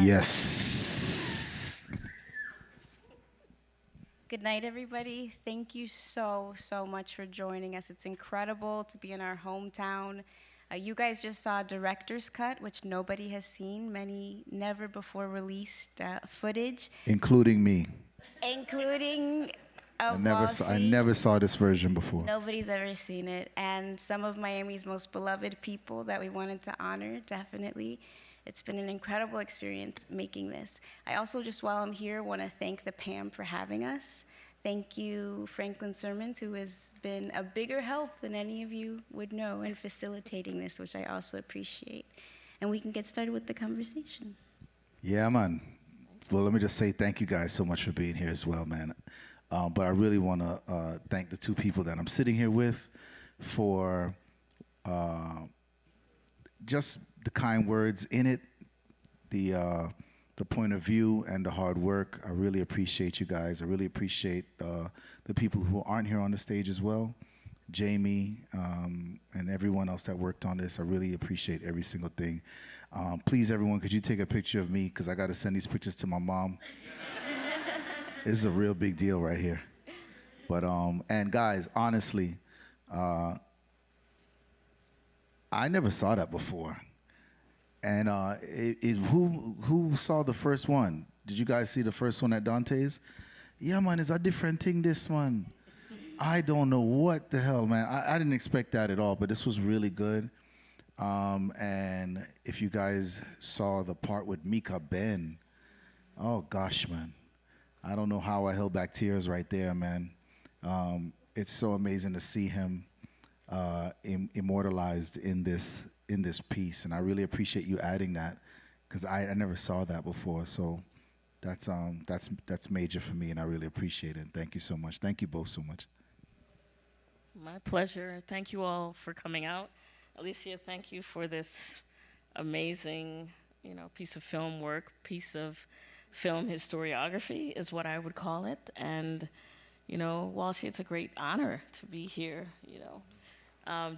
Yes. Good night, everybody. Thank you so, so much for joining us. It's incredible to be in our hometown. You guys just saw a director's cut, which nobody has seen, many never before released footage, Including me. including I of never saw, I Walshy. never saw this version before. Nobody's ever seen it. And some of Miami's most beloved people that we wanted to honor, definitely. It's been an incredible experience making this. I also, just while I'm here, want to thank the PAMM for having us. Thank you, Franklin Sermons, who has been a bigger help than any of you would know in facilitating this, which I also appreciate. And we can get started with the conversation. Yeah, man. Well, let me just say thank you guys so much for being here as well, man. But I really want to thank the two people that I'm sitting here with for just the kind words in it, the point of view and the hard work. I really appreciate you guys. I really appreciate the people who aren't here on the stage as well. Jamie and everyone else that worked on this. I really appreciate every single thing. Please, everyone, could you take a picture of me? Because I got to send these pictures to my mom. This is a real big deal right here. But, and guys, honestly, I never saw that before. And who saw the first one? Did you guys see the first one at Dante's? Yeah, man, it's a different thing, this one. I don't know what the hell, man. I didn't expect that at all, but this was really good. And if you guys saw the part with Mika Ben, oh gosh, man. I don't know how I held back tears right there, man. It's so amazing to see him immortalized in this piece, and I really appreciate you adding that because I never saw that before. So that's major for me, and I really appreciate it. And thank you so much. Thank you both so much. My pleasure. Thank you all for coming out. Alicia, thank you for this amazing, piece of film work, piece of film historiography is what I would call it. And, Walshy, it's a great honor to be here,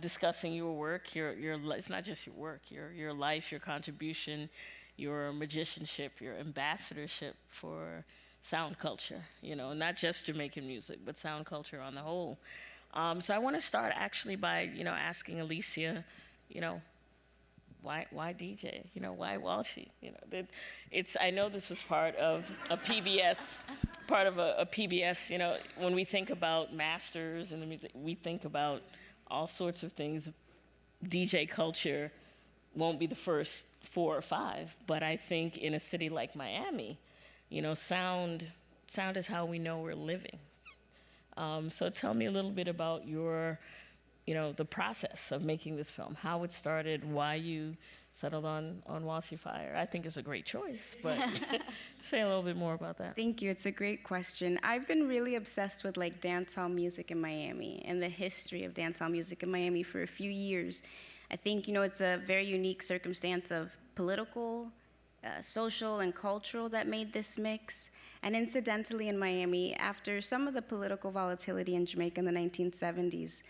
discussing your work, it's not just your work, your life, your contribution, your magicianship, your ambassadorship for sound culture, not just Jamaican music, but sound culture on the whole. So I want to start actually by, asking Alicia, why DJ? Why Walshy? I know this was part of a PBS, when we think about masters in the music, we think about all sorts of things. DJ culture won't be the first 4 or 5, but I think in a city like Miami, sound is how we know we're living. So tell me a little bit about your, the process of making this film, how it started, why you settled on Walshy Fire. I think it's a great choice, but say a little bit more about that. Thank you. It's a great question. I've been really obsessed with dancehall music in Miami and the history of dancehall music in Miami for a few years. I think, it's a very unique circumstance of political, social, and cultural that made this mix. And incidentally, in Miami, after some of the political volatility in Jamaica in the 1970s,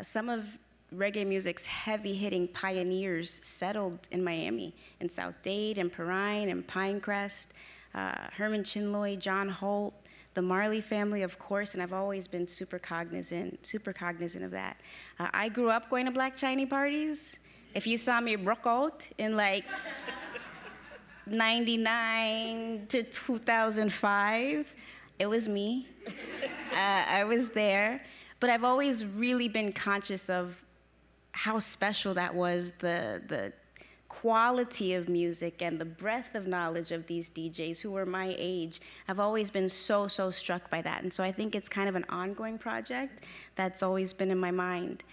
some of reggae music's heavy-hitting pioneers settled in Miami, in South Dade, and Perrine, and Pinecrest, Herman Chinloy, John Holt, the Marley family, of course, and I've always been super cognizant of that. I grew up going to Black Chinese parties. If you saw me broke out in 99 to 2005, it was me. I was there. But I've always really been conscious of how special that was, the quality of music and the breadth of knowledge of these DJs who were my age. I've always been so struck by that. And so I think it's kind of an ongoing project that's always been in my mind.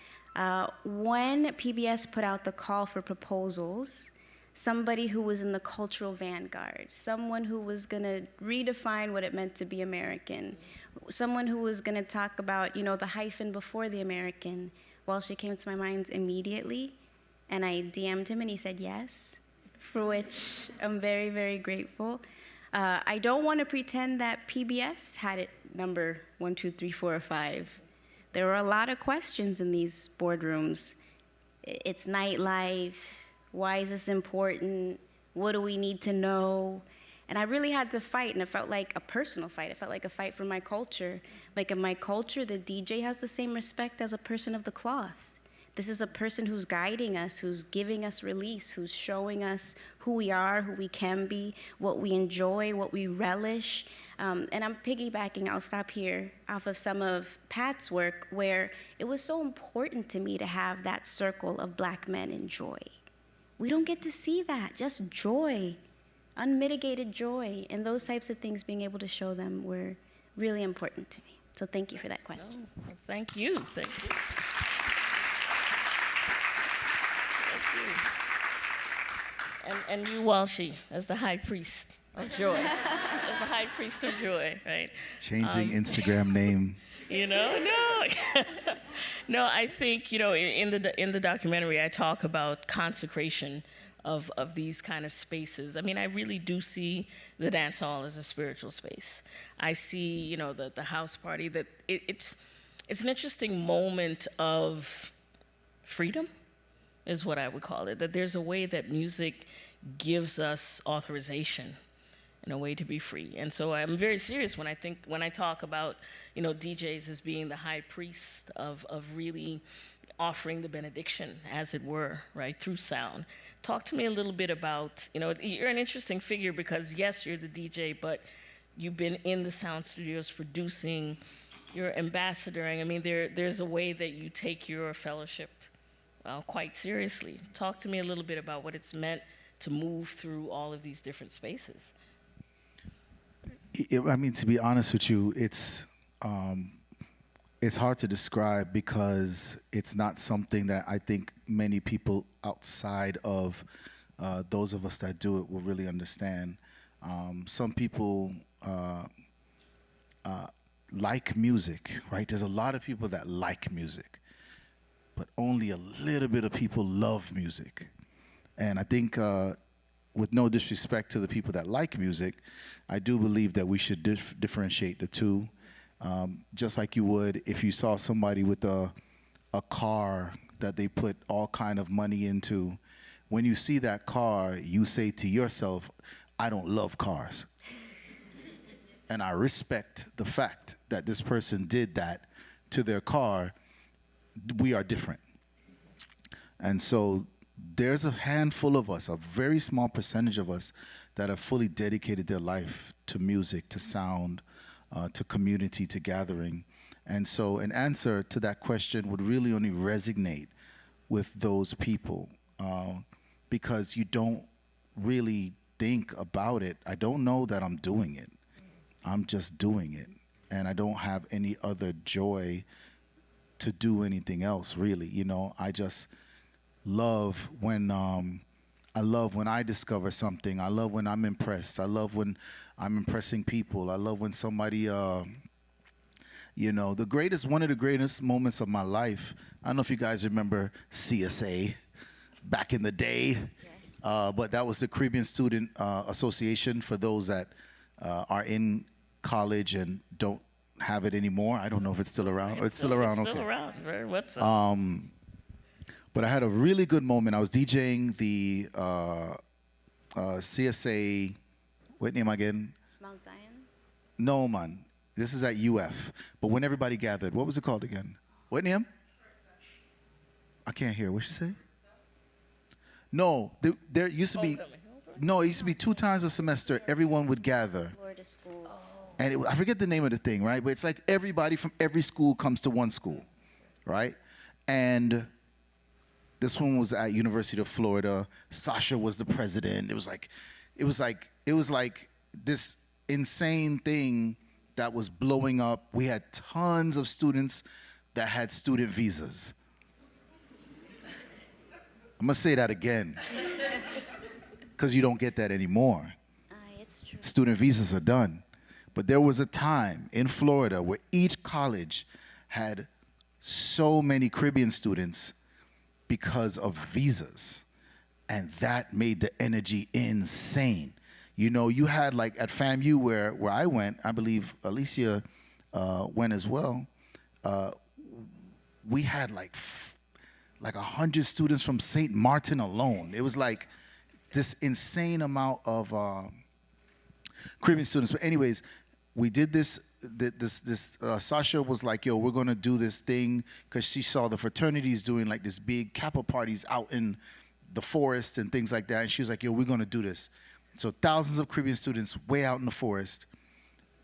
When PBS put out the call for proposals, somebody who was in the cultural vanguard, someone who was gonna redefine what it meant to be American, someone who was gonna talk about, the hyphen before the American, Walshy came to my mind immediately, and I DM'd him and he said yes, for which I'm very, very grateful. I don't wanna pretend that PBS had it number 1, 2, 3, 4, or 5. There were a lot of questions in these boardrooms. It's nightlife. Why is this important? What do we need to know? And I really had to fight, and it felt like a personal fight. It felt like a fight for my culture. Like in my culture, the DJ has the same respect as a person of the cloth. This is a person who's guiding us, who's giving us release, who's showing us who we are, who we can be, what we enjoy, what we relish. And I'm piggybacking, I'll stop here, off of some of Pat's work, where it was so important to me to have that circle of Black men in joy. We don't get to see that, just joy, unmitigated joy, and those types of things, being able to show them were really important to me. So thank you for that question. Oh, well, thank you. Thank you. And you, Walshy, as the high priest of joy, as the high priest of joy, right? Changing Instagram name. You know, no, no. I think, you know, in the documentary, I talk about consecration of these kind of spaces. I mean, I really do see the dance hall as a spiritual space. I see, you know, the house party, that it's an interesting moment of freedom, is what I would call it. That there's a way that music gives us authorization in a way to be free. And so I'm very serious when I talk about, you know, DJs as being the high priest of really offering the benediction, as it were, right, through sound. Talk to me a little bit about, you know, you're an interesting figure because, yes, you're the DJ, but you've been in the sound studios producing, you're ambassadoring. I mean, there's a way that you take your fellowship quite seriously. Talk to me a little bit about what it's meant to move through all of these different spaces. I mean, to be honest with you, it's hard to describe because it's not something that I think many people outside of those of us that do it will really understand. Some people like music, right? There's a lot of people that like music, but only a little bit of people love music. And I think, with no disrespect to the people that like music, I do believe that we should differentiate the two. Just like you would if you saw somebody with a car that they put all kind of money into. When you see that car, you say to yourself, I don't love cars. And I respect the fact that this person did that to their car. We are different. And so there's a handful of us, a very small percentage of us, that have fully dedicated their life to music, to sound, to community, to gathering. And so an answer to that question would really only resonate with those people, because you don't really think about it. I don't know that I'm doing it. I'm just doing it. And I don't have any other joy to do anything else, really. You know, I just love when I discover something. I love when I'm impressed. I love when I'm impressing people. I love when somebody, you know, one of the greatest moments of my life, I don't know if you guys remember CSA back in the day, but that was the Caribbean Student Association for those that are in college and don't have it anymore. I don't know if it's still around. It's still around. It's okay. still around. What's up? But I had a really good moment. I was DJing the CSA, what name again? Mount Zion? No, man. This is at UF. But when everybody gathered, what was it called again? What name? I can't hear. What'd she say? No, there used to be, no, it used to be 2 times a semester, everyone would gather. Florida schools. And I forget the name of the thing, right? But it's like everybody from every school comes to one school, right? And this one was at University of Florida. Sasha was the president. It was like this insane thing that was blowing up. We had tons of students that had student visas. I'm gonna say that again, because you don't get that anymore. It's true. Student visas are done. But there was a time in Florida where each college had so many Caribbean students because of visas. And that made the energy insane. You know, you had like at FAMU where I went, I believe Alicia went as well. We had like 100 students from St. Martin alone. It was like this insane amount of Caribbean students. But anyways, we did this. Sasha was like, "Yo, we're gonna do this thing," because she saw the fraternities doing like this big kappa parties out in the forest and things like that. And she was like, "Yo, we're gonna do this." So thousands of Caribbean students way out in the forest.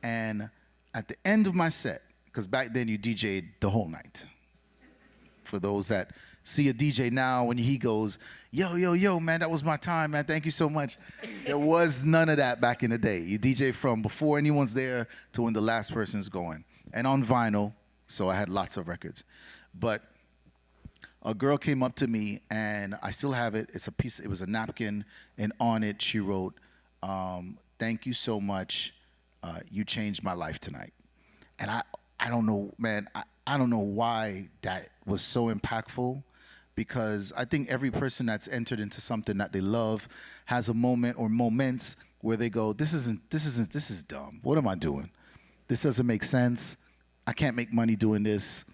And at the end of my set, because back then you DJ'd the whole night. For those that see a DJ now, when he goes, "Yo, yo, yo, man, that was my time, man. Thank you so much." There was none of that back in the day. You DJ from before anyone's there to when the last person's going. And on vinyl, so I had lots of records. But a girl came up to me, and I still have it. It was a napkin, and on it she wrote, "Thank you so much. You changed my life tonight." And I don't know, man, I don't know why that was so impactful, because I think every person that's entered into something that they love has a moment or moments where they go, this is dumb. What am I doing? This doesn't make sense. I can't make money doing this.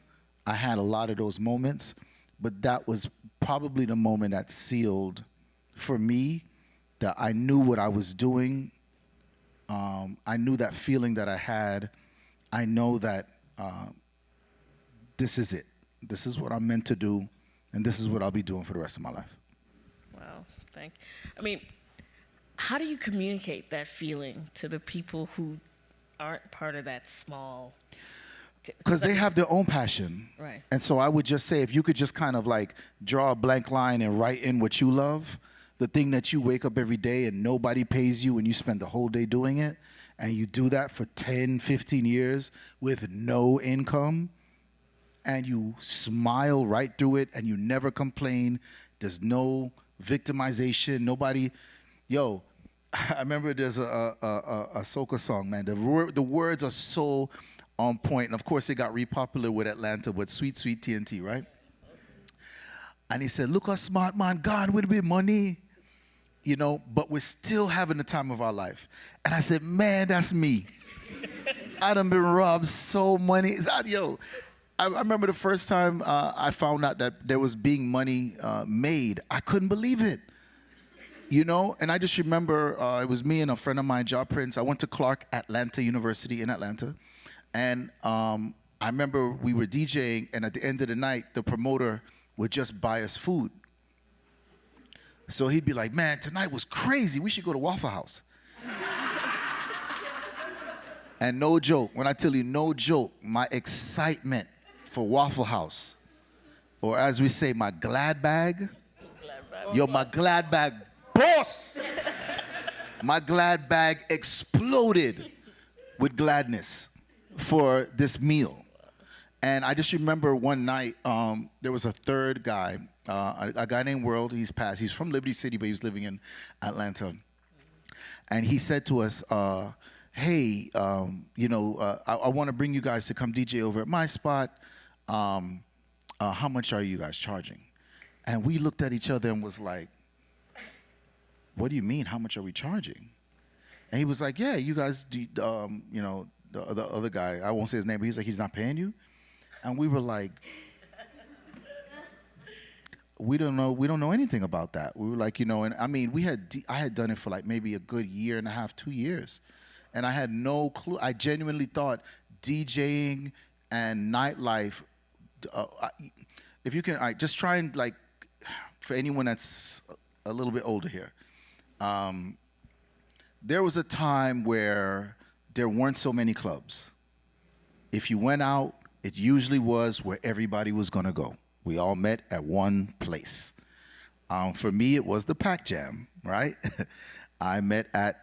I had a lot of those moments, but that was probably the moment that sealed for me that I knew what I was doing. I knew that feeling that I had. I know that this is it. This is what I'm meant to do, and this is what I'll be doing for the rest of my life. Wow, I mean, how do you communicate that feeling to the people who aren't part of that small? Because they have their own passion. Right. And so I would just say, if you could just kind of like draw a blank line and write in what you love, the thing that you wake up every day and nobody pays you and you spend the whole day doing it, and you do that for 10, 15 years with no income, and you smile right through it and you never complain. There's no victimization. Nobody, yo, I remember there's a soca song, man. The words are so on point. And of course, it got re-popular with Atlanta with Sweet Sweet TNT, right? And he said, "Look how smart man gone with a bit of money, you know, but we're still having the time of our life." And I said, man, that's me. I done been robbed so many. Yo, I remember the first time I found out that there was being money made. I couldn't believe it, you know? And I just remember it was me and a friend of mine, Ja Prince. I went to Clark Atlanta University in Atlanta. And I remember we were DJing, and at the end of the night, the promoter would just buy us food. So he'd be like, "Man, tonight was crazy. We should go to Waffle House." And no joke, when I tell you no joke, my excitement for Waffle House, or as we say, my glad bag, yo, my glad bag, boss! My glad bag exploded with gladness for this meal. And I just remember one night, there was a third guy, a guy named World. He's passed. He's from Liberty City, but he was living in Atlanta. And he said to us, "Hey, you know, I want to bring you guys to come DJ over at my spot. How much are you guys charging?" And we looked at each other and was like, "What do you mean? How much are we charging?" And he was like, "Yeah, you guys, you know, the other guy, I won't say his name, but he's like, he's not paying you?" And we were like, we don't know anything about that. We were like, you know, and I mean, I had done it for like maybe a good year and a half, 2 years. And I had no clue. I genuinely thought DJing and nightlife, if you can, just try and like, for anyone that's a little bit older here, there was a time where there weren't so many clubs. If you went out, it usually was where everybody was gonna go. We all met at one place. For me, it was the Pac Jam, right? I met at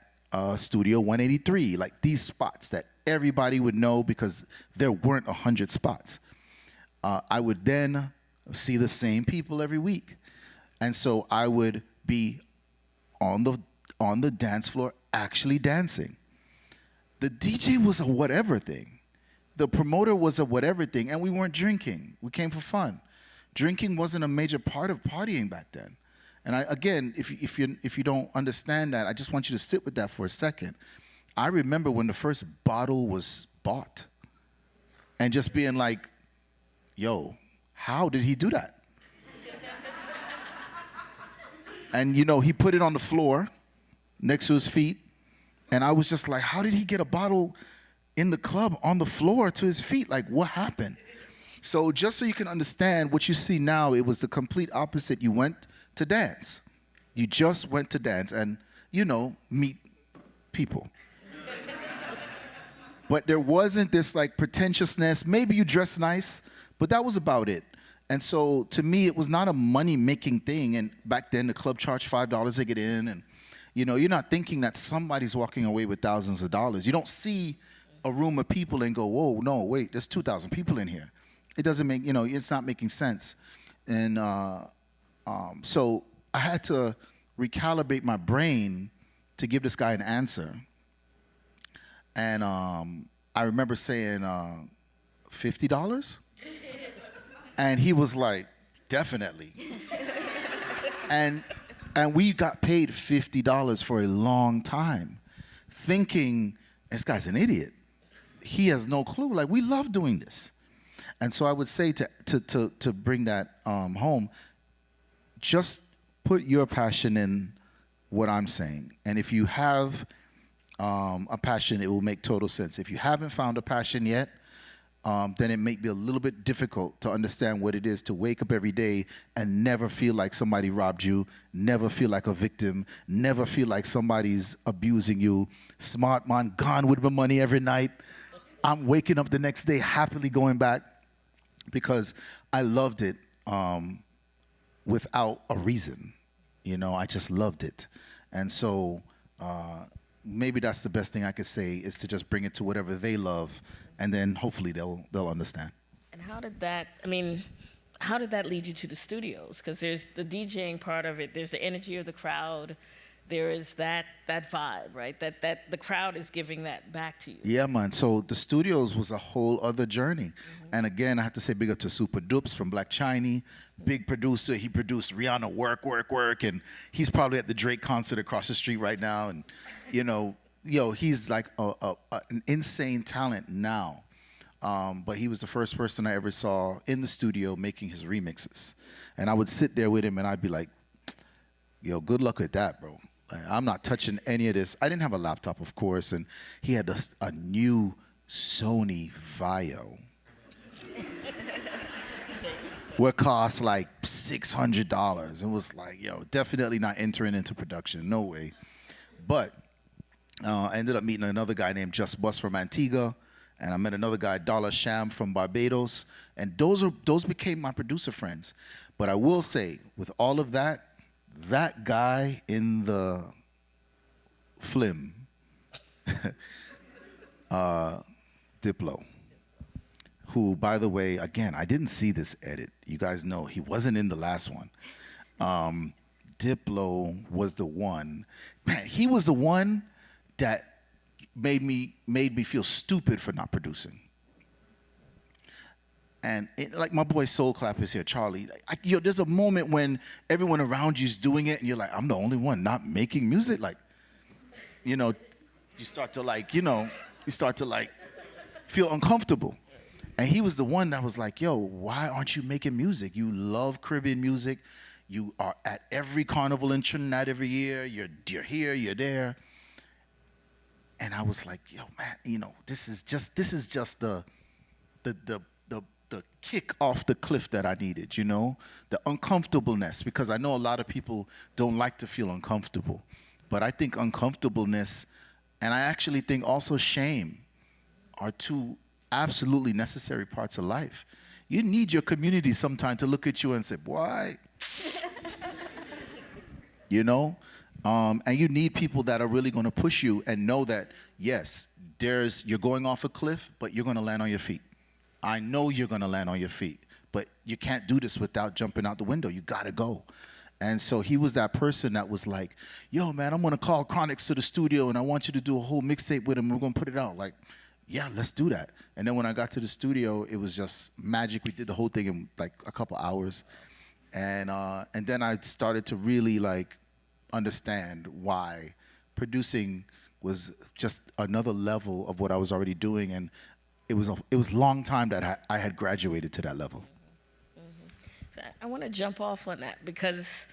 Studio 183, like these spots that everybody would know because there weren't 100 spots. I would then see the same people every week. And so I would be on the dance floor actually dancing. The DJ was a whatever thing. The promoter was a whatever thing, and we weren't drinking. We came for fun. Drinking wasn't a major part of partying back then. And again, if you don't understand that, I just want you to sit with that for a second. I remember when the first bottle was bought and just being like, yo, how did he do that? And, you know, he put it on the floor next to his feet. And I was just like, how did he get a bottle in the club on the floor to his feet? Like, what happened? So just so you can understand what you see now, it was the complete opposite. You went to dance. You just went to dance and, you know, meet people. But there wasn't this like pretentiousness. Maybe you dress nice, but that was about it. And so to me, it was not a money-making thing. And back then, the club charged $5 to get in. And, you know, you're not thinking that somebody's walking away with thousands of dollars. You don't see a room of people and go, whoa, no, wait, there's 2,000 people in here. It doesn't make, you know, it's not making sense. And so I had to recalibrate my brain to give this guy an answer. And I remember saying, $50? And he was like, definitely. and we got paid $50 for a long time, thinking, this guy's an idiot. He has no clue. Like, we love doing this. And so I would say to bring that home, just put your passion in what I'm saying. And if you have a passion, it will make total sense. If you haven't found a passion yet, then it may be a little bit difficult to understand what it is to wake up every day and never feel like somebody robbed you, never feel like a victim, never feel like somebody's abusing you. Smart man, gone with my money every night. I'm waking up the next day happily going back because I loved it without a reason. You know, I just loved it. And so maybe that's the best thing I could say, is to just bring it to whatever they love, and then hopefully they'll understand. And how did that lead you to the studios? Because there's the DJing part of it, there's the energy of the crowd, there is that vibe, right? That the crowd is giving that back to you. Yeah, man. So the studios was a whole other journey. Mm-hmm. And again, I have to say big up to Super Dupes from Black Chiney, big producer. He produced Rihanna Work, and he's probably at the Drake concert across the street right now. And, you know, he's like an insane talent now. But he was the first person I ever saw in the studio making his remixes. And I would sit there with him and I'd be like, yo, good luck with that, bro. I'm not touching any of this. I didn't have a laptop, of course, and he had a new Sony Vaio. What cost like $600. It was like, yo, definitely not entering into production, no way. But I ended up meeting another guy named Just Bus from Antigua, and I met another guy, Dollar Sham from Barbados, and those became my producer friends. But I will say, with all of that, that guy in the film, Diplo, who, by the way, again, I didn't see this edit. You guys know he wasn't in the last one. Diplo was the one. Man, he was the one that made me feel stupid for not producing. And like my boy Soul Clap is here, Charlie. There's a moment when everyone around you is doing it, and you're like, I'm the only one not making music. Like, you know, you start to feel uncomfortable. And he was the one that was like, yo, why aren't you making music? You love Caribbean music. You are at every carnival in Trinidad every year. You're here, you're there. And I was like, yo, man, you know, this is just the kick off the cliff that I needed, you know, the uncomfortableness, because I know a lot of people don't like to feel uncomfortable, but I think uncomfortableness, and I actually think also shame, are two absolutely necessary parts of life. You need your community sometime to look at you and say, boy, you know, and you need people that are really going to push you and know that, yes, you're going off a cliff, but you're going to land on your feet. I know you're going to land on your feet, but you can't do this without jumping out the window. You got to go. And so he was that person that was like, yo, man, I'm going to call Chronix to the studio, and I want you to do a whole mixtape with him. We're going to put it out. Like, yeah, let's do that. And then when I got to the studio, it was just magic. We did the whole thing in like a couple hours. And then I started to really like understand why producing was just another level of what I was already doing. And it was a long time that I had graduated to that level. Mm-hmm. So I want to jump off on that because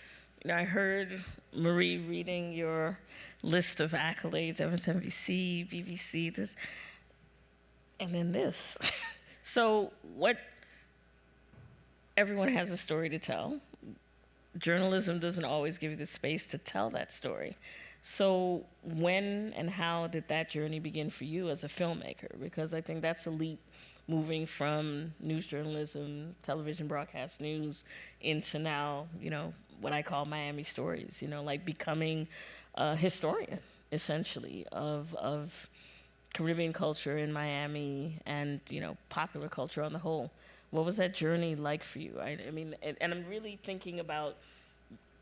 I heard Marie reading your list of accolades, MSNBC, BBC, this, and then this. So everyone has a story to tell. Journalism doesn't always give you the space to tell that story. So when and how did that journey begin for you as a filmmaker? Because I think that's a leap, moving from news journalism, television broadcast news, into now, what I call Miami stories, like becoming a historian, essentially, of Caribbean culture in Miami and, popular culture on the whole. What was that journey like for you? I mean, and I'm really thinking about,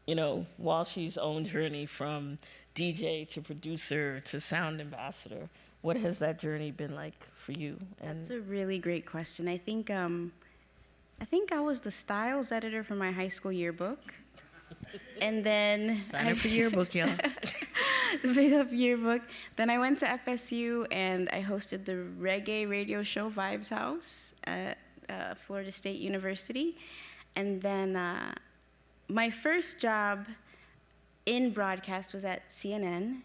Walshy's own journey from DJ to producer to sound ambassador. What has that journey been like for you? And That's a really great question. I think I was the styles editor for my high school yearbook. And then sign up for yearbook, y'all. The big up yearbook. Then I went to FSU and I hosted the reggae radio show Vibes House at Florida State University. And then my first job in broadcast was at CNN.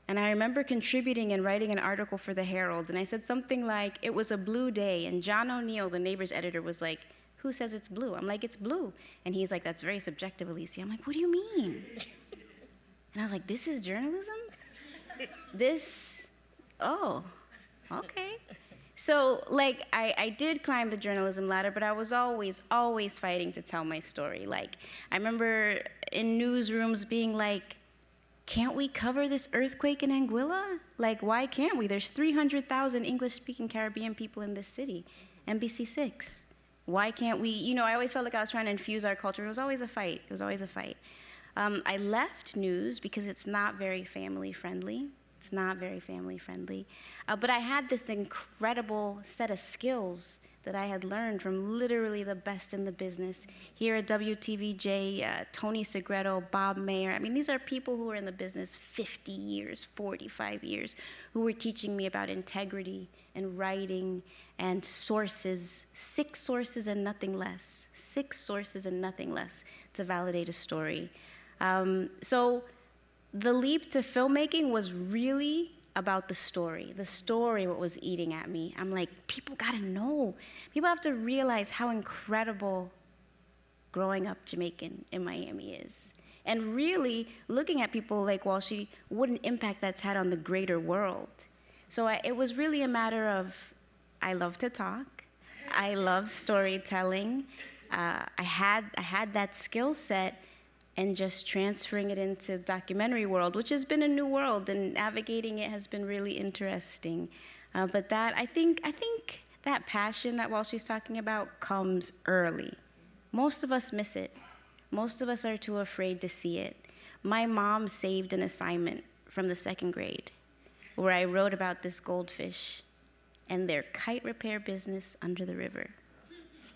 And I remember contributing and writing an article for the Herald. And I said something like, it was a blue day. And John O'Neill, the Neighbors editor, was like, who says it's blue? I'm like, it's blue. And he's like, that's very subjective, Alicia. I'm like, what do you mean? And I was like, this is journalism? Oh, okay. So, I did climb the journalism ladder, but I was always fighting to tell my story. I remember in newsrooms being like, can't we cover this earthquake in Anguilla? Why can't we? There's 300,000 English-speaking Caribbean people in this city, NBC6. Why can't we? I always felt like I was trying to infuse our culture. It was always a fight. I left news because it's not very family-friendly. But I had this incredible set of skills that I had learned from literally the best in the business. Here at WTVJ, Tony Segreto, Bob Mayer. I mean, these are people who are in the business 50 years, 45 years, who were teaching me about integrity and writing and sources, 6 sources and nothing less. 6 sources and nothing less to validate a story. So the leap to filmmaking was really about the story, what was eating at me. I'm like, people gotta know. People have to realize how incredible growing up Jamaican in Miami is. And really looking at people like Walshy, what an impact that's had on the greater world. So it was really a matter of, I love to talk, I love storytelling, I had that skill set, and just transferring it into documentary world, which has been a new world, and navigating it has been really interesting. But I think that passion that Walshy's talking about comes early. Most of us miss it. Most of us are too afraid to see it. My mom saved an assignment from the 2nd grade where I wrote about this goldfish and their kite repair business under the river.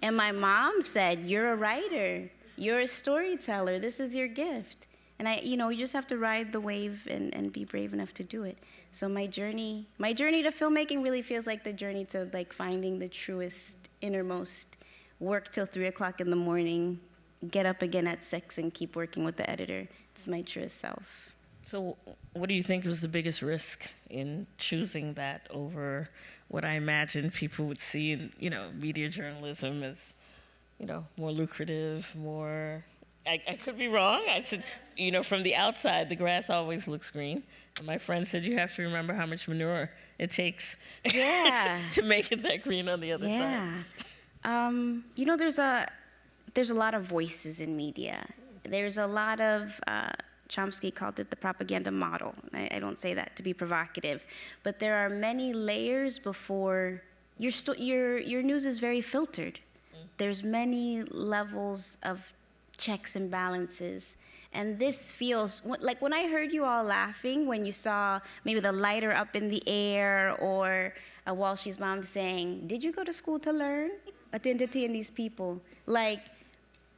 And my mom said, you're a writer. You're a storyteller. This is your gift. And you just have to ride the wave and be brave enough to do it. So my journey to filmmaking really feels like the journey to finding the truest, innermost, work till 3 o'clock in the morning, get up again at 6 and keep working with the editor. It's my truest self. So what do you think was the biggest risk in choosing that over what I imagine people would see in, media journalism as, more lucrative, more, I could be wrong. I said, from the outside, the grass always looks green. And my friend said, you have to remember how much manure it takes to make it that green on the other side. There's a lot of voices in media. There's a lot of, Chomsky called it the propaganda model. I don't say that to be provocative, but there are many layers before your news is very filtered. There's many levels of checks and balances. And this feels, like when I heard you all laughing, when you saw maybe the lighter up in the air, or Walshy's mom saying, did you go to school to learn? Identity in these people.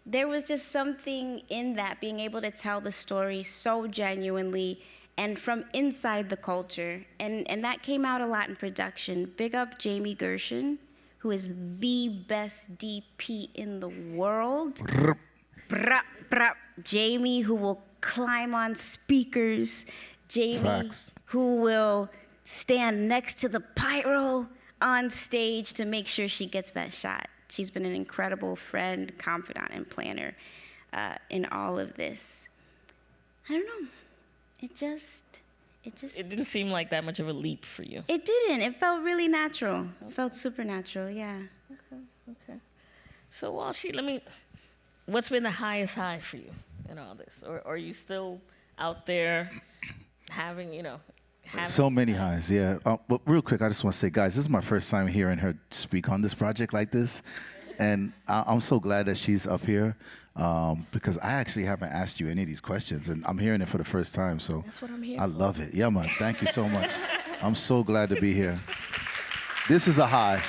There was just something in that, being able to tell the story so genuinely and from inside the culture. And that came out a lot in production. Big up Jamie Gershon, who is the best DP in the world. brap. Jamie, who will climb on speakers. Jamie, Facts. who will stand next to the pyro on stage to make sure she gets that shot. She's been an incredible friend, confidant, and planner in all of this. I don't know. It didn't seem like that much of a leap for you. It didn't. It felt really natural. It felt supernatural, yeah. Okay. So Walshy, what's been the highest high for you in all this? Or are you still out there having, So many highs, yeah. But real quick, I just want to say, guys, this is my first time hearing her speak on this project like this. And I'm so glad that she's up here because I actually haven't asked you any of these questions. And I'm hearing it for the first time. So That's what I'm here I for. love it. Yeah, man. Thank you so much. I'm so glad to be here. This is a high.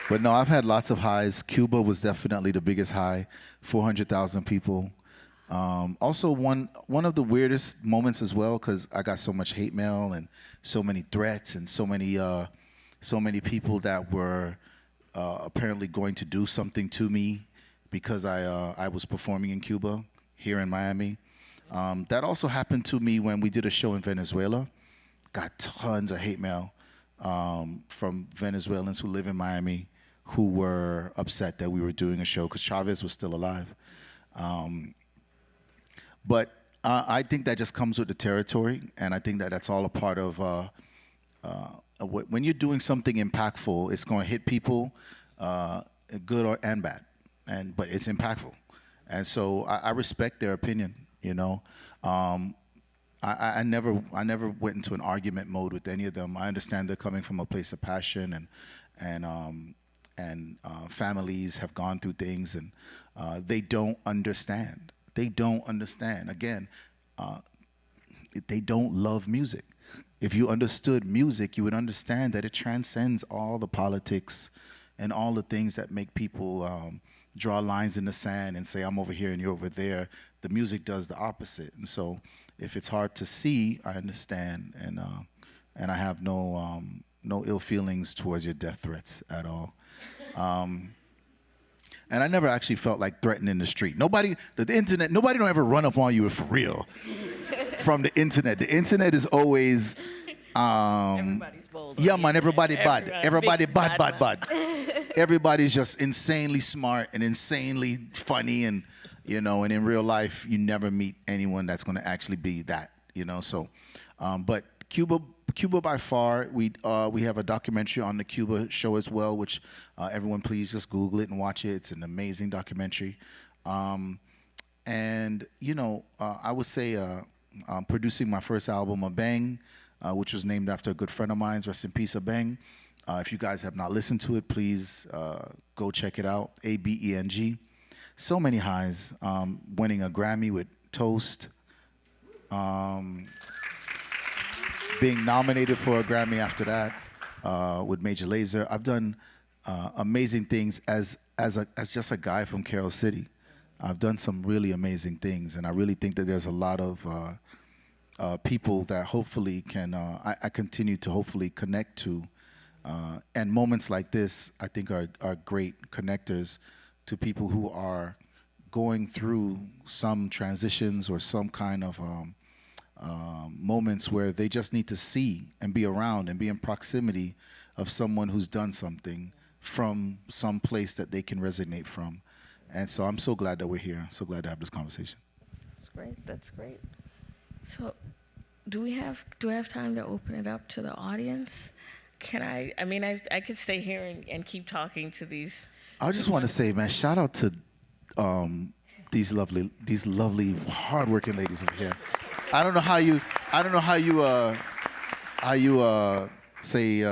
But no, I've had lots of highs. Cuba was definitely the biggest high, 400,000 people. Also, one of the weirdest moments as well, because I got so much hate mail and so many threats and so many people that were apparently going to do something to me because I was performing in Cuba here in Miami. That also happened to me when we did a show in Venezuela. Got tons of hate mail from Venezuelans who live in Miami who were upset that we were doing a show because Chavez was still alive. But I think that just comes with the territory, and I think that that's all a part of when you're doing something impactful, it's going to hit people, good and bad, but it's impactful, and so I respect their opinion. I never went into an argument mode with any of them. I understand they're coming from a place of passion, and families have gone through things, and they don't understand. They don't understand. Again, they don't love music. If you understood music, you would understand that it transcends all the politics and all the things that make people draw lines in the sand and say, I'm over here and you're over there. The music does the opposite. And so if it's hard to see, I understand. And I have no ill feelings towards your death threats at all. And I never actually felt like threatened in the street. Nobody don't ever run up on you for real from the internet. The internet is always, Everybody's bold. yeah, man, everybody bad. Everybody big bad. Everybody's just insanely smart and insanely funny, and and in real life, you never meet anyone that's going to actually be that, So, but Cuba by far, we have a documentary on the Cuba show as well, which everyone please just Google it and watch it. It's an amazing documentary. And I would say I'm producing my first album, A Bang, which was named after a good friend of mine. Rest in peace, A Bang. If you guys have not listened to it, please go check it out. ABENG. So many highs. Winning a Grammy with Toast. Being nominated for a Grammy after that with Major Lazer. I've done amazing things as just a guy from Carroll City. I've done some really amazing things, and I really think that there's a lot of people that hopefully can I continue to hopefully connect to, and moments like this I think are great connectors to people who are going through some transitions or some kind of moments where they just need to see and be around and be in proximity of someone who's done something from some place that they can resonate from. And so I'm so glad that we're here. So glad to have this conversation. That's great. So do I have time to open it up to the audience? Can I could stay here and keep talking to these. I just want to say, man, shout out to these lovely hardworking ladies over here. I don't know how you say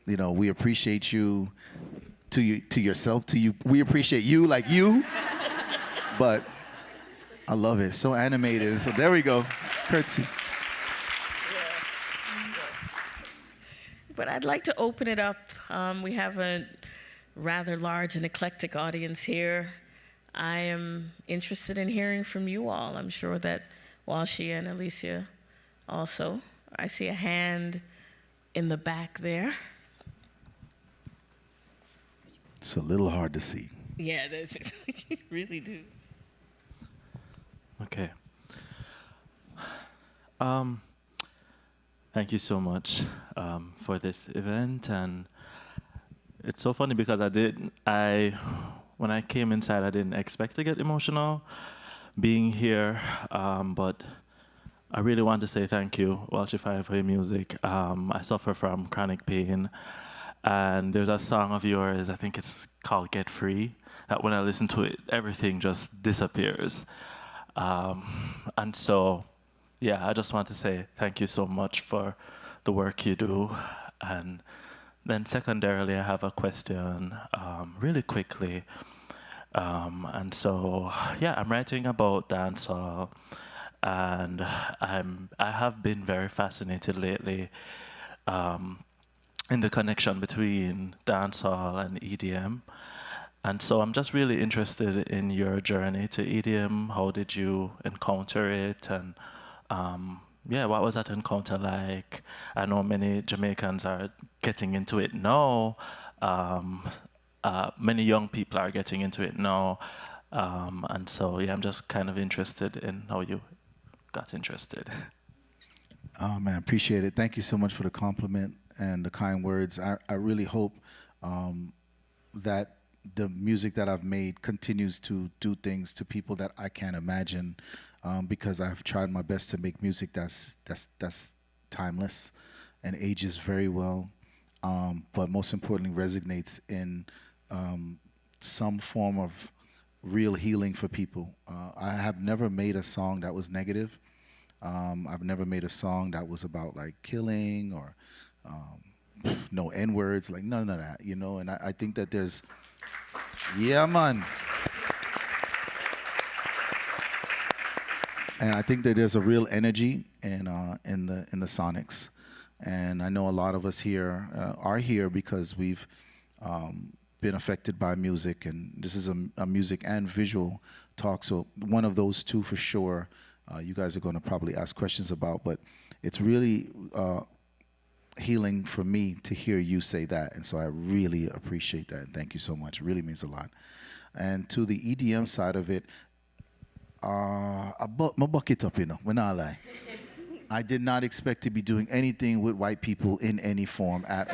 we appreciate you to yourself, to you. We appreciate you like you. But I love it. So animated. So there we go. Curtsy. But I'd like to open it up. We have a rather large and eclectic audience here. I am interested in hearing from you all. I'm sure that Walshy and Alicia also. I see a hand in the back there. It's a little hard to see. Yeah, that's it. You really do. Okay. Thank you so much for this event, and it's so funny because when I came inside, I didn't expect to get emotional being here, but I really want to say thank you, Walshy Fire, for your music. I suffer from chronic pain, and there's a song of yours, I think it's called Get Free, that when I listen to it, everything just disappears. And so, yeah, I just want to say thank you so much for the work you do. And then secondarily, I have a question really quickly. And so, yeah, I'm writing about dancehall, and I have been very fascinated lately in the connection between dancehall and EDM. And so I'm just really interested in your journey to EDM. How did you encounter it? And yeah, what was that encounter like? I know many Jamaicans are getting into it now. Many young people are getting into it now. And so, yeah, I'm just kind of interested in how you got interested. Oh, man, appreciate it. Thank you so much for the compliment and the kind words. I really hope that the music that I've made continues to do things to people that I can't imagine, because I've tried my best to make music that's timeless and ages very well, but most importantly resonates in some form of real healing for people. I have never made a song that was negative. I've never made a song that was about like killing or no N-words, like none of that, you know. And I think that there's, yeah, man. And I think that there's a real energy in the sonics, and I know a lot of us here are here because we've been affected by music, and this is a music and visual talk. So one of those two for sure. You guys are going to probably ask questions about, but it's really healing for me to hear you say that, and so I really appreciate that, and thank you so much. It really means a lot. And to the EDM side of it, I buck it up, you know, when I lie. I did not expect to be doing anything with white people in any form at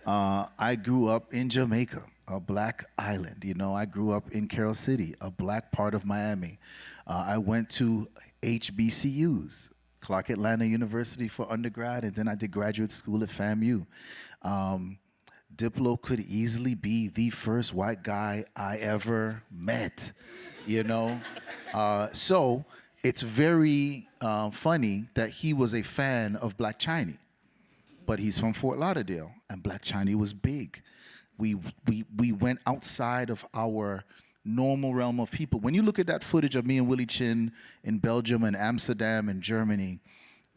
all. I grew up in Jamaica, a black island. You know, I grew up in Carroll City, a black part of Miami. I went to HBCUs, Clark Atlanta University for undergrad, and then I did graduate school at FAMU. Diplo could easily be the first white guy I ever met, you know? So it's very funny that he was a fan of Black Chiney, but he's from Fort Lauderdale, and Black Chiney was big. We went outside of our normal realm of people. When you look at that footage of me and Willie Chin in Belgium and Amsterdam and Germany,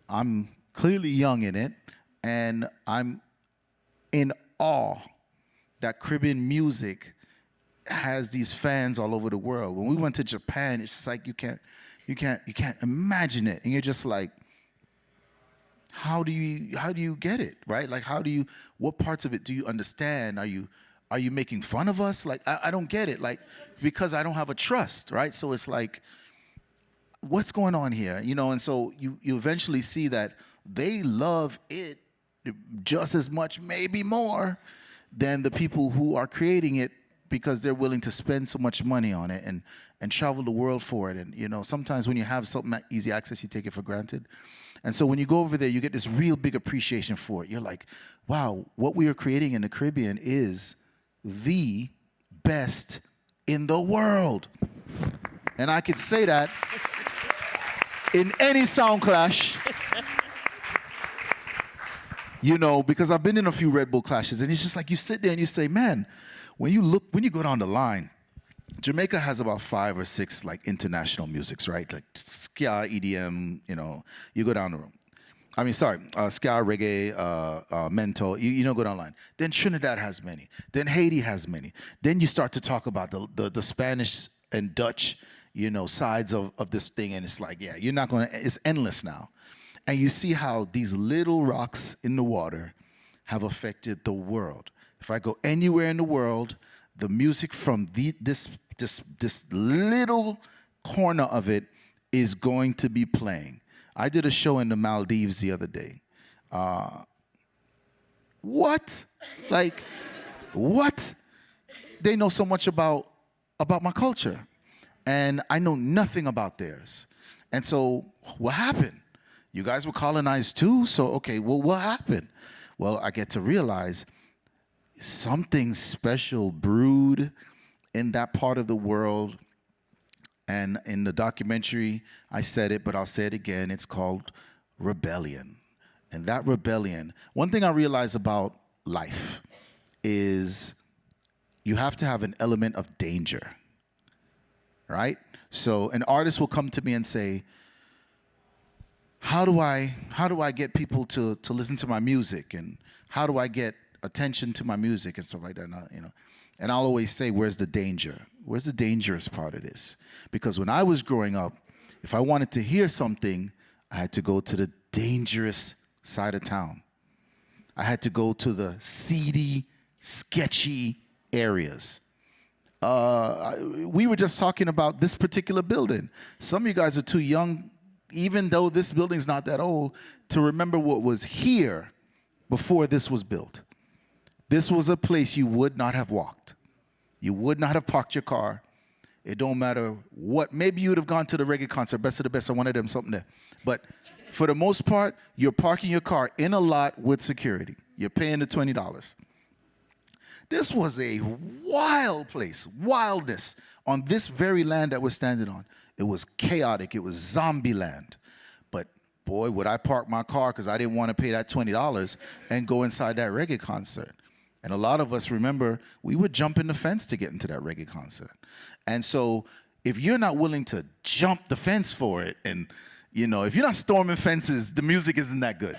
I'm clearly young in it, and I'm in awe that Caribbean music has these fans all over the world. When we went to Japan, it's just like you can't imagine it, and you're just like, how do you get it, right? Like, what parts of it do you understand? Are you making fun of us? Like, I don't get it. Like, because I don't have a trust, right? So it's like, what's going on here? You know, and so you eventually see that they love it just as much, maybe more, than the people who are creating it, because they're willing to spend so much money on it and travel the world for it. And, you know, sometimes when you have something at easy access, you take it for granted. And so when you go over there, you get this real big appreciation for it. You're like, wow, what we are creating in the Caribbean is the best in the world. And I could say that in any sound clash, you know, because I've been in a few Red Bull clashes, and it's just like you sit there and you say, man, when you go down the line, Jamaica has about 5 or 6 like international musics, right? Like ska, EDM, you know, you go down the road. I mean, sorry, ska, reggae, mento, you know, go down the line. Then Trinidad has many. Then Haiti has many. Then you start to talk about the Spanish and Dutch, you know, sides of this thing, and it's like, yeah, you're not gonna, it's endless now. And you see how these little rocks in the water have affected the world. If I go anywhere in the world, the music from this little corner of it is going to be playing. I did a show in the Maldives the other day. What? Like, what? They know so much about my culture, and I know nothing about theirs. And so what happened? You guys were colonized too, so okay, well, what happened? Well, I get to realize something special brewed in that part of the world. And in the documentary, I said it, but I'll say it again. It's called rebellion. And that rebellion, one thing I realize about life is you have to have an element of danger, right? So an artist will come to me and say, how do I get people to listen to my music, and how do I get attention to my music and stuff like that, and I'll always say, where's the danger? Where's the dangerous part of this? Because when I was growing up, if I wanted to hear something, I had to go to the dangerous side of town. I had to go to the seedy, sketchy areas. We were just talking about this particular building. Some of you guys are too young, even though this building's not that old, to remember what was here before this was built. This was a place you would not have walked. You would not have parked your car. It don't matter what. Maybe you would have gone to the reggae concert, Best of the Best, or one of them, something there. But for the most part, you're parking your car in a lot with security. You're paying the $20. This was a wild place, wildness on this very land that we're standing on. It was chaotic. It was zombie land. But boy, would I park my car because I didn't want to pay that $20 and go inside that reggae concert. And a lot of us remember we would jump in the fence to get into that reggae concert. And so if you're not willing to jump the fence for it, and if you're not storming fences, the music isn't that good.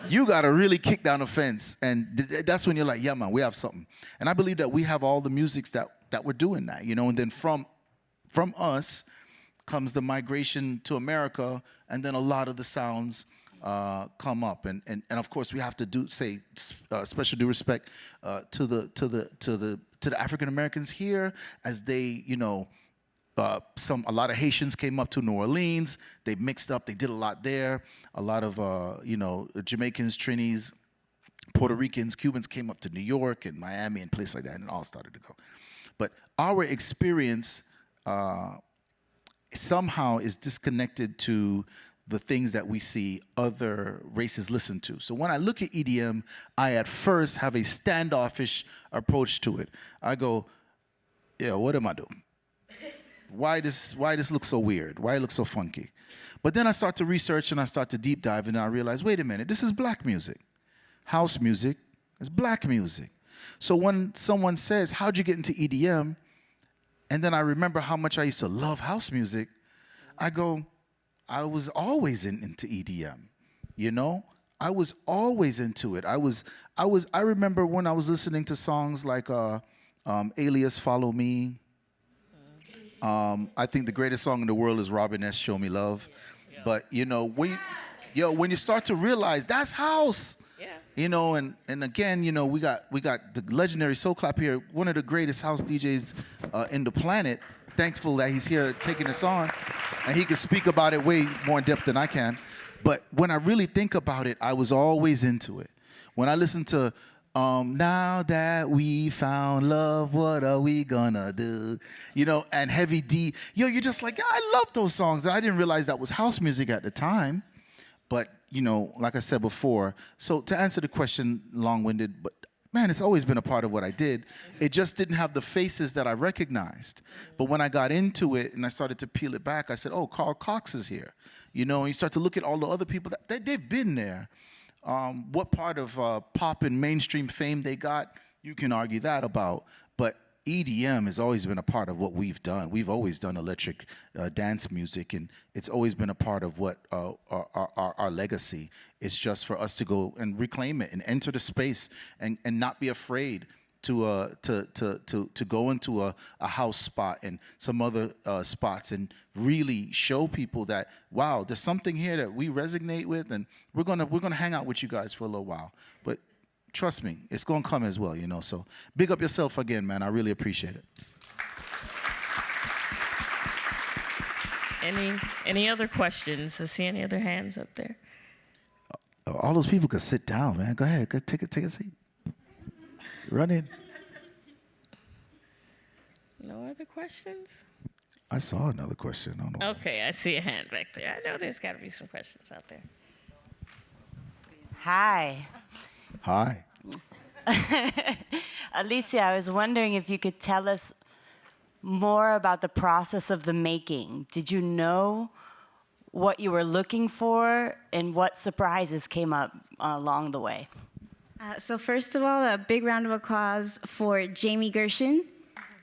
You got to really kick down the fence, and that's when you're like, yeah, man, we have something. And I believe that we have all the musics that we're doing that, and then from us comes the migration to America, and then a lot of the sounds come up, and of course we have to say special due respect to the African Americans here, as they, a lot of Haitians came up to New Orleans. They mixed up. They did a lot there. A lot of Jamaicans, Trinis, Puerto Ricans, Cubans came up to New York and Miami and places like that, and it all started to go. But our experience somehow is disconnected to the things that we see other races listen to. So when I look at EDM, I at first have a standoffish approach to it. I go, yeah, what am I doing? Why this looks so weird? Why it looks so funky? But then I start to research and I start to deep dive, and I realize, wait a minute, this is black music. House music is black music. So when someone says, how'd you get into EDM? And then I remember how much I used to love house music. I go, I was always into EDM, I was always into it. I remember when I was listening to songs like Alias, Follow Me. I think the greatest song in the world is Robin S., Show Me Love. Yeah. But, when you start to realize that's house, and again, we got the legendary Soul Clap here, one of the greatest house DJs in the planet. Thankful that he's here taking us on, and he can speak about it way more in depth than I can. But when I really think about it, I was always into it. When I listen to Now That We Found Love, What Are We Gonna Do? And Heavy D, you're just like, I love those songs. And I didn't realize that was house music at the time. But, like I said before, so to answer the question, long-winded, but man, it's always been a part of what I did. It just didn't have the faces that I recognized. But when I got into it and I started to peel it back, I said, oh, Carl Cox is here. And you start to look at all the other people that they've been there. What part of pop and mainstream fame they got, you can argue that about. But EDM has always been a part of what we've done. We've always done electric dance music, and it's always been a part of what our legacy. It's just for us to go and reclaim it and enter the space and not be afraid to go into a house spot and some other spots and really show people that, wow, there's something here that we resonate with, and we're gonna hang out with you guys for a little while. But trust me, it's going to come as well, you know. So big up yourself again, man. I really appreciate it. Any other questions? I see any other hands up there? All those people could sit down, man. Go ahead. Go take a seat. Run in. No other questions? I saw another question. I don't know. Okay, I see a hand back there. I know there's got to be some questions out there. Hi. Hi. Alicia, I was wondering if you could tell us more about the process of the making. Did you know what you were looking for and what surprises came up along the way? So first of all, a big round of applause for Jamie Gershon.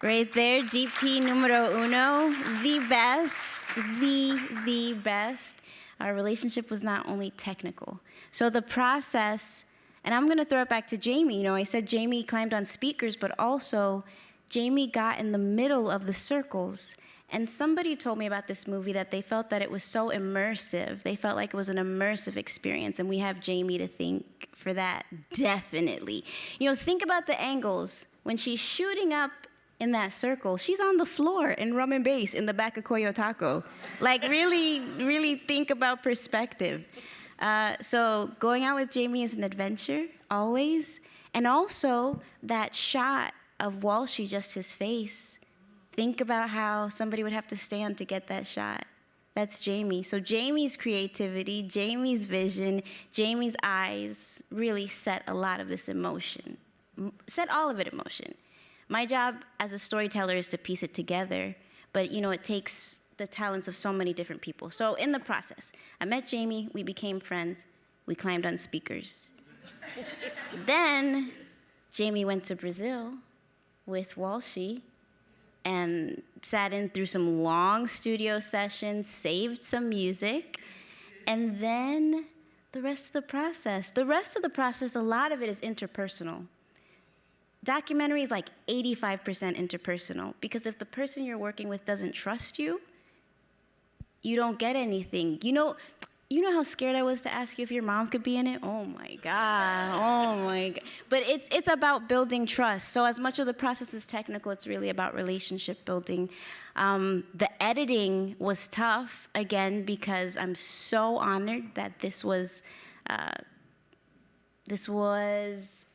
Right there, DP numero uno, the best, the best. Our relationship was not only technical. So the process, and I'm gonna throw it back to Jamie. You know, I said Jamie climbed on speakers, but also Jamie got in the middle of the circles. And somebody told me about this movie that they felt that it was so immersive. They felt like it was an immersive experience, and we have Jamie to thank for that, definitely. You know, think about the angles. When she's shooting up in that circle, she's on the floor in Rum and Bass in the back of Koyo Taco. Like, really, really think about perspective. So going out with Jamie is an adventure, always. And also, that shot of Walshy, just his face. Think about how somebody would have to stand to get that shot. That's Jamie. So Jamie's creativity, Jamie's vision, Jamie's eyes really set a lot of this in motion. Set all of it in motion. My job as a storyteller is to piece it together, but you know, it takes the talents of so many different people. So in the process, I met Jamie, we became friends, we climbed on speakers. Then Jamie went to Brazil with Walshy and sat in through some long studio sessions, saved some music, and then the rest of the process. The rest of the process, a lot of it is interpersonal. Documentary is like 85% interpersonal, because if the person you're working with doesn't trust you, you don't get anything. You know how scared I was to ask you if your mom could be in it? Oh my God. But it's about building trust. So as much of the process is technical, it's really about relationship building. The editing was tough, again, because I'm so honored that this was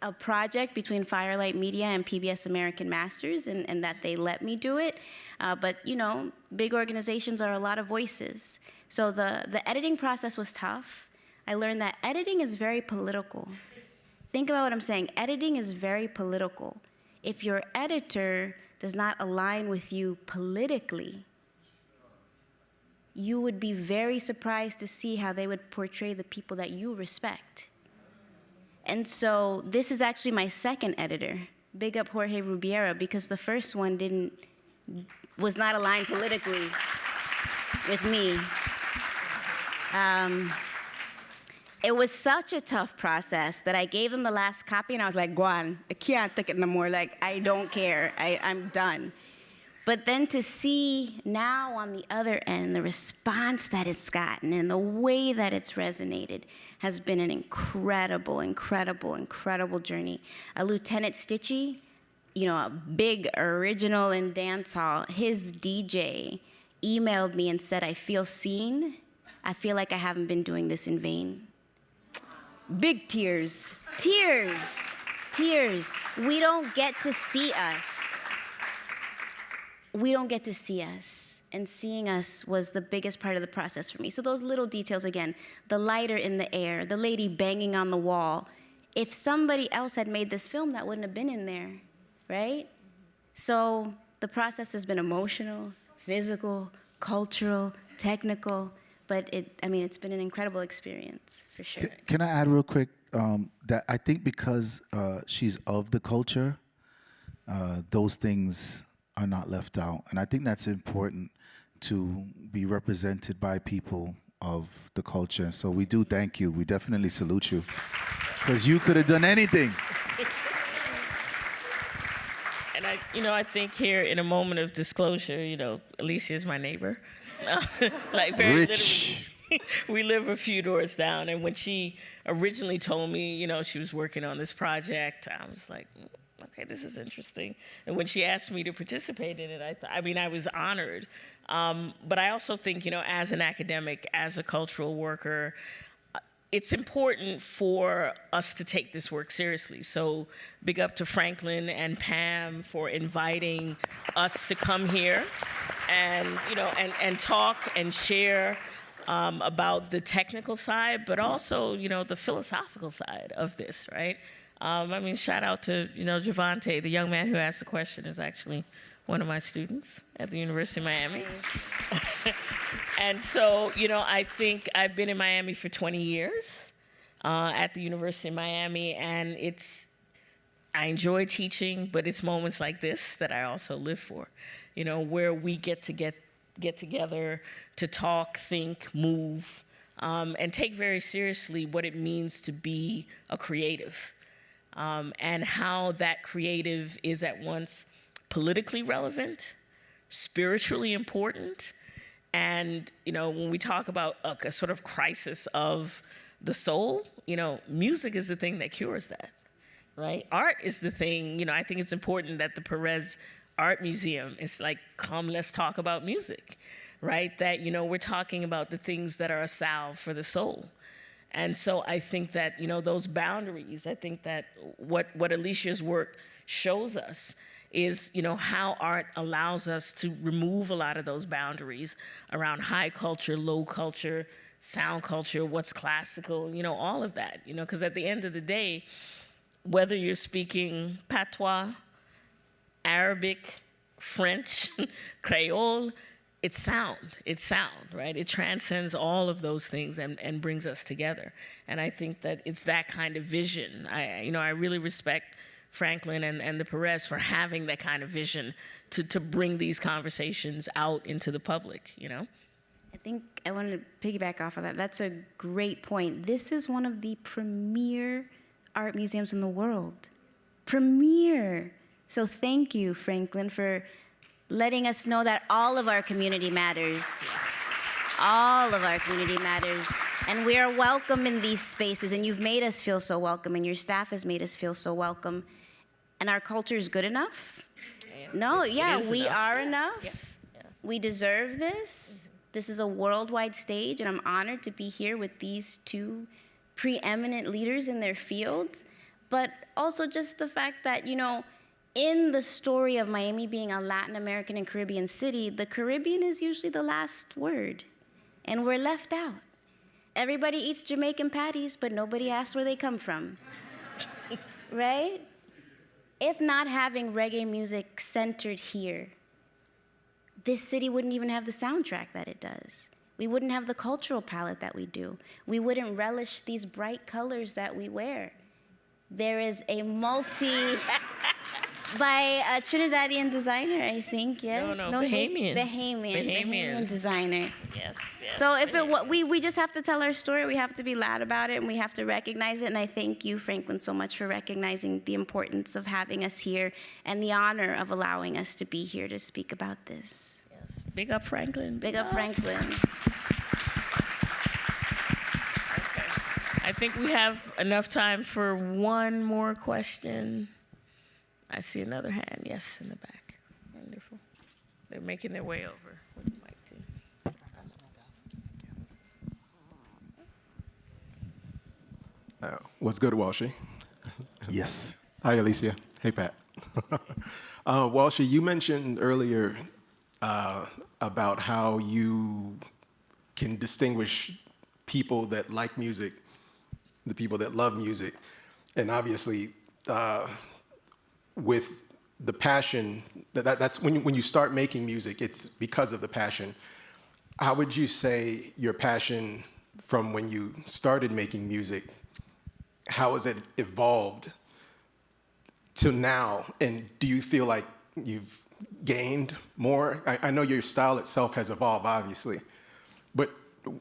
a project between Firelight Media and PBS American Masters, and that they let me do it. But you know, big organizations are a lot of voices. So the editing process was tough. I learned that editing is very political. Think about what I'm saying. Editing is very political. If your editor does not align with you politically, you would be very surprised to see how they would portray the people that you respect. And so this is actually my second editor. Big up Jorge Rubiera, because the first one was not aligned politically with me. It was such a tough process that I gave them the last copy and I was like, Guan, I can't take it no more. Like, I don't care, I'm done. But then to see now on the other end, the response that it's gotten and the way that it's resonated has been an incredible, incredible, incredible journey. Lieutenant Stitchy, you know, a big original in dancehall, his DJ emailed me and said, I feel seen. I feel like I haven't been doing this in vain. Big tears, tears, tears. We don't get to see us. We don't get to see us, and seeing us was the biggest part of the process for me. So those little details, again, the lighter in the air, the lady banging on the wall. If somebody else had made this film, that wouldn't have been in there, right? So the process has been emotional, physical, cultural, technical, but it's been an incredible experience, for sure. Can I add real quick that I think because she's of the culture, those things are not left out. And I think that's important, to be represented by people of the culture. So we do thank you. We definitely salute you, because you could have done anything. And I think here, in a moment of disclosure, Alicia is my neighbor. Like, very Rich. we live a few doors down. And when she originally told me, you know, she was working on this project, I was like, okay, this is interesting. And when she asked me to participate in it, I was honored. But I also think, you know, as an academic, as a cultural worker, it's important for us to take this work seriously. So big up to Franklin and PAMM for inviting us to come here and, you know, and talk and share about the technical side, but also, you know, the philosophical side of this, right? I mean, shout out to, you know, Javante, the young man who asked the question is actually one of my students at the University of Miami. And so, you know, I think I've been in Miami for 20 years at the University of Miami, and I enjoy teaching, but it's moments like this that I also live for, you know, where we get together to talk, think, move, and take very seriously what it means to be a creative, and how that creative is at once politically relevant, spiritually important, and, you know, when we talk about a sort of crisis of the soul, you know, music is the thing that cures that, right? Art is the thing, you know, I think it's important that the Pérez Art Museum is like, come, let's talk about music, right? That, you know, we're talking about the things that are a salve for the soul. And so I think that, you know, those boundaries, I think that what Alicia's work shows us is, you know, how art allows us to remove a lot of those boundaries around high culture, low culture, sound culture, what's classical, you know, all of that, you know, because at the end of the day, whether you're speaking patois, Arabic, French, Creole, it's sound, right? It transcends all of those things and brings us together. And I think that it's that kind of vision. I really respect Franklin and the Pérez for having that kind of vision to bring these conversations out into the public, you know? I think I want to piggyback off of that. That's a great point. This is one of the premier art museums in the world. Premier. So thank you, Franklin, for letting us know that all of our community matters. All of our community matters. And we are welcome in these spaces, and you've made us feel so welcome, and your staff has made us feel so welcome. And our culture is good enough? No, we are enough. Yeah. We deserve this. This is a worldwide stage, and I'm honored to be here with these two preeminent leaders in their fields. But also just the fact that, you know, in the story of Miami being a Latin American and Caribbean city, the Caribbean is usually the last word, and we're left out. Everybody eats Jamaican patties, but nobody asks where they come from, right? If not having reggae music centered here, this city wouldn't even have the soundtrack that it does. We wouldn't have the cultural palette that we do. We wouldn't relish these bright colors that we wear. There is a by a Trinidadian designer, I think, yes? No, Bahamian. Bahamian designer. Yes. So if we just have to tell our story, we have to be loud about it, and we have to recognize it, and I thank you, Franklin, so much for recognizing the importance of having us here and the honor of allowing us to be here to speak about this. Yes, big up Franklin. Big up Franklin. Okay. I think we have enough time for one more question. I see another hand, yes, in the back. Wonderful. They're making their way over. Would you like to? What's good, Walshy? Yes. Hi, Alicia. Hey, Pat. Walshy, you mentioned earlier about how you can distinguish people that like music, the people that love music, and obviously, with the passion, that's when you start making music, it's because of the passion. How would you say your passion from when you started making music, how has it evolved to now? And do you feel like you've gained more? I know your style itself has evolved, obviously, but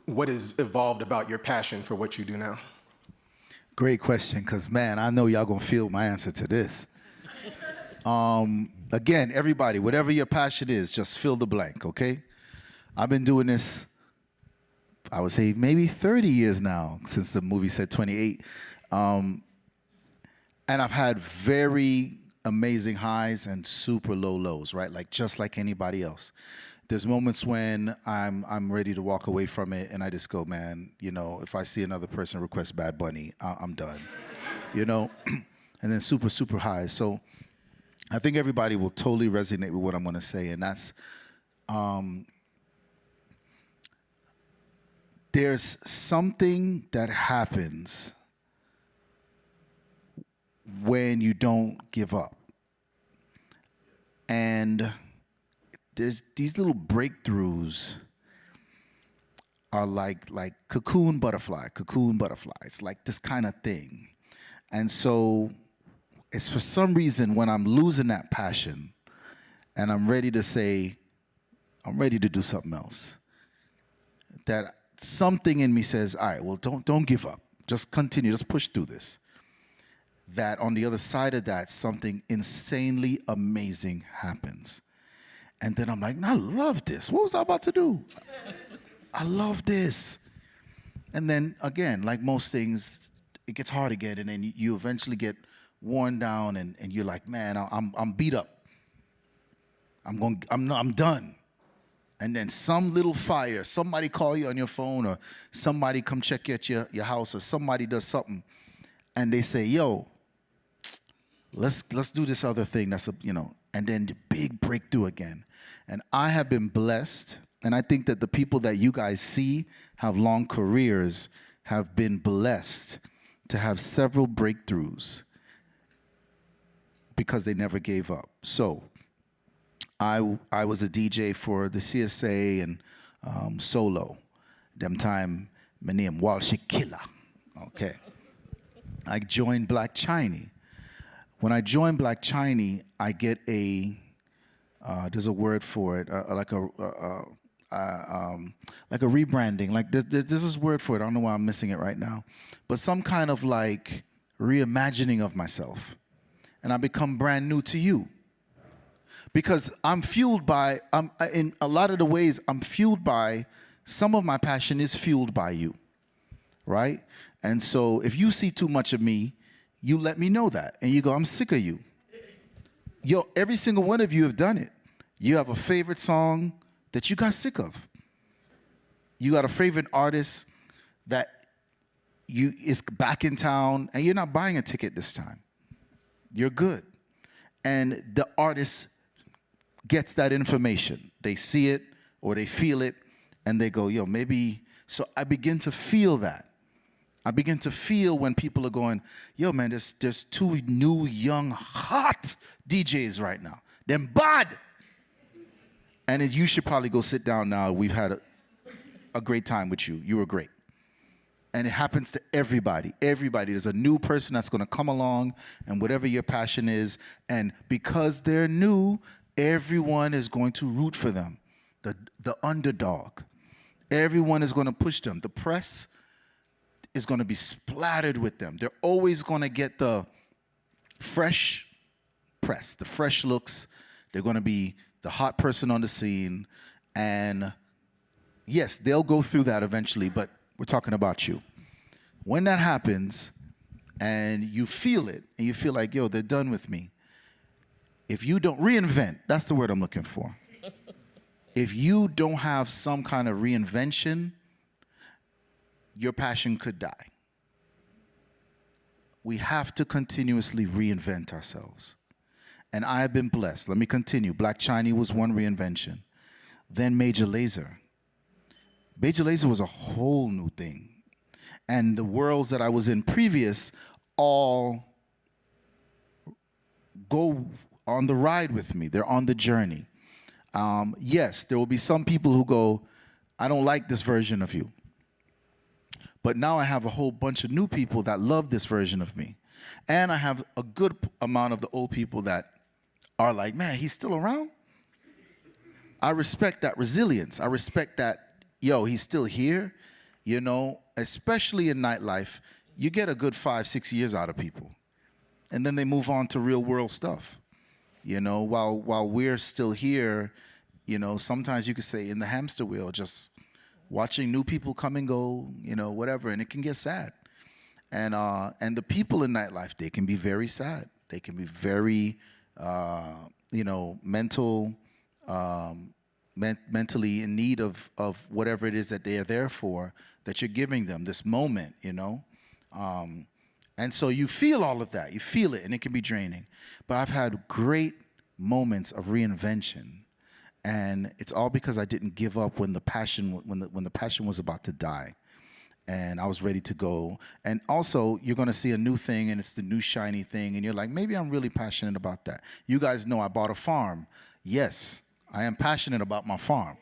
what has evolved about your passion for what you do now? Great question, because, man, I know y'all going to feel my answer to this. Again, everybody, whatever your passion is, just fill the blank, okay? I've been doing this I would say maybe 30 years now, since the movie said 28. And I've had very amazing highs and super low lows, right? Like just like anybody else. There's moments when I'm ready to walk away from it, and I just go, man, you know, if I see another person request Bad Bunny, I'm done, you know? And then super, super high. So I think everybody will totally resonate with what I'm gonna say, and that's, there's something that happens when you don't give up. And there's these little breakthroughs are like cocoon butterfly. It's like this kind of thing. And so it's for some reason when I'm losing that passion and I'm ready to say, I'm ready to do something else, that something in me says, all right, well, don't give up. Just continue, just push through this. That on the other side of that, something insanely amazing happens. And then I'm like, I love this. What was I about to do? I love this. And then again, like most things, it gets hard again, and then you eventually get worn down, and you're like, man, I'm beat up. I'm done. And then some little fire, somebody call you on your phone, or somebody come check at your house, or somebody does something, and they say, yo, let's do this other thing. That's and then the big breakthrough again. And I have been blessed, and I think that the people that you guys see have long careers have been blessed to have several breakthroughs because they never gave up. So I was a DJ for the CSA and Solo. Them time, my name Walshy Killer. Okay. I joined Black Chiney. When I joined Black Chiney, I get there's a word for it, like a rebranding. Like there's this word for it. I don't know why I'm missing it right now, but some kind of like reimagining of myself, and I become brand new to you. Because I'm fueled by, in a lot of the ways, I'm fueled by, some of my passion is fueled by you, right? And so if you see too much of me, you let me know that. And you go, I'm sick of you. Yo, every single one of you have done it. You have a favorite song that you got sick of. You got a favorite artist that is back in town, and you're not buying a ticket this time. You're good. And the artist gets that information. They see it or they feel it, and they go, yo, maybe. So I begin to feel that. I begin to feel when people are going, yo, man, there's two new, young, hot DJs right now. They're bad. And you should probably go sit down now. We've had a great time with you. You were great. And it happens to everybody. Everybody. There's a new person that's going to come along, and whatever your passion is, and because they're new, everyone is going to root for them, the underdog. Everyone is going to push them. The press is going to be splattered with them. They're always going to get the fresh press, the fresh looks. They're going to be the hot person on the scene. And yes, they'll go through that eventually, but we're talking about you. When that happens and you feel it, and you feel like, yo, they're done with me. If you don't reinvent, that's the word I'm looking for. If you don't have some kind of reinvention, your passion could die. We have to continuously reinvent ourselves. And I have been blessed. Let me continue. Black Chiney was one reinvention. Then Major Lazer. Major Lazer was a whole new thing. And the worlds that I was in previous all go on the ride with me. They're on the journey. Yes, there will be some people who go, I don't like this version of you. But now I have a whole bunch of new people that love this version of me. And I have a good amount of the old people that are like, man, he's still around? I respect that resilience. I respect that, yo, he's still here. You know, especially in nightlife, you get a good 5-6 years out of people. And then they move on to real world stuff. You know, while we're still here, you know, sometimes you could say in the hamster wheel, just watching new people come and go, you know, whatever, and it can get sad. And the people in nightlife, they can be very sad. They can be very, you know, mentally in need of whatever it is that they are there for, that you're giving them, this moment, you know. And so you feel all of that. You feel it, and it can be draining. But I've had great moments of reinvention, and it's all because I didn't give up when the passion was about to die, and I was ready to go. And also, you're going to see a new thing, and it's the new shiny thing, and you're like, maybe I'm really passionate about that. You guys know I bought a farm. Yes, I am passionate about my farm.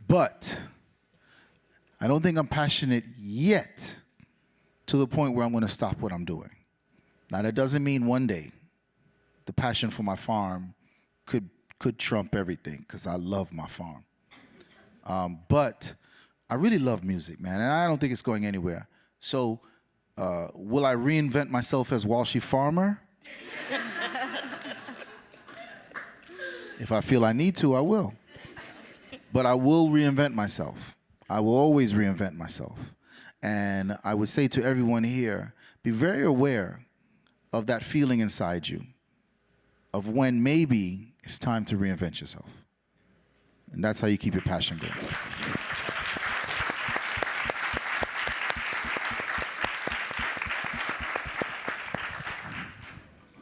But I don't think I'm passionate yet to the point where I'm going to stop what I'm doing. Now, that doesn't mean one day the passion for my farm could trump everything, because I love my farm. But I really love music, man, and I don't think it's going anywhere. So will I reinvent myself as Walshy Farmer? If I feel I need to, I will. But I will reinvent myself. I will always reinvent myself. And I would say to everyone here, be very aware of that feeling inside you, of when maybe it's time to reinvent yourself. And that's how you keep your passion going.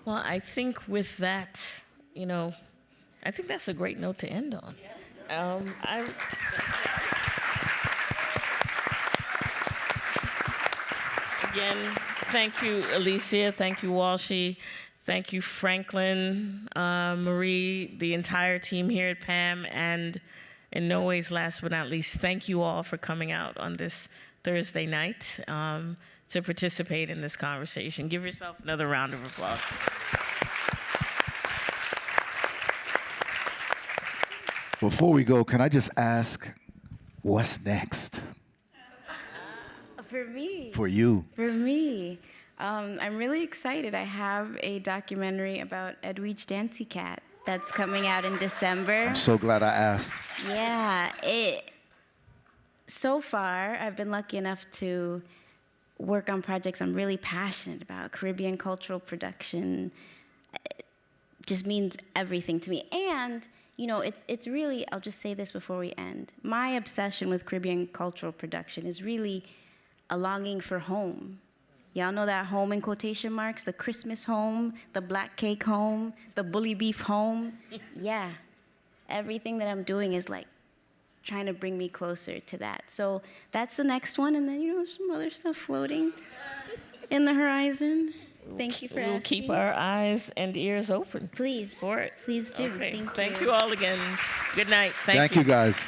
Well, I think with that, you know, I think that's a great note to end on. Again, thank you, Alicia. Thank you, Walshy. Thank you, Franklin, Marie, the entire team here at PAMM, and in no ways last but not least, thank you all for coming out on this Thursday night to participate in this conversation. Give yourself another round of applause. Before we go, can I just ask, what's next? For me. For you. For me. I'm really excited. I have a documentary about Edwidge Dancy Cat that's coming out in December. I'm so glad I asked. Yeah. So far, I've been lucky enough to work on projects I'm really passionate about. Caribbean cultural production just means everything to me. And, you know, it's really, I'll just say this before we end. My obsession with Caribbean cultural production is really a longing for home. Y'all know that home in quotation marks? The Christmas home, the black cake home, the bully beef home. Yeah. Everything that I'm doing is like trying to bring me closer to that. So that's the next one, and then, you know, some other stuff floating in the horizon. Thank you for asking. We'll keep our eyes and ears open. Please. For it. Please do. Okay. Thank you. Thank you all again. Good night. Thank you. Thank you, guys.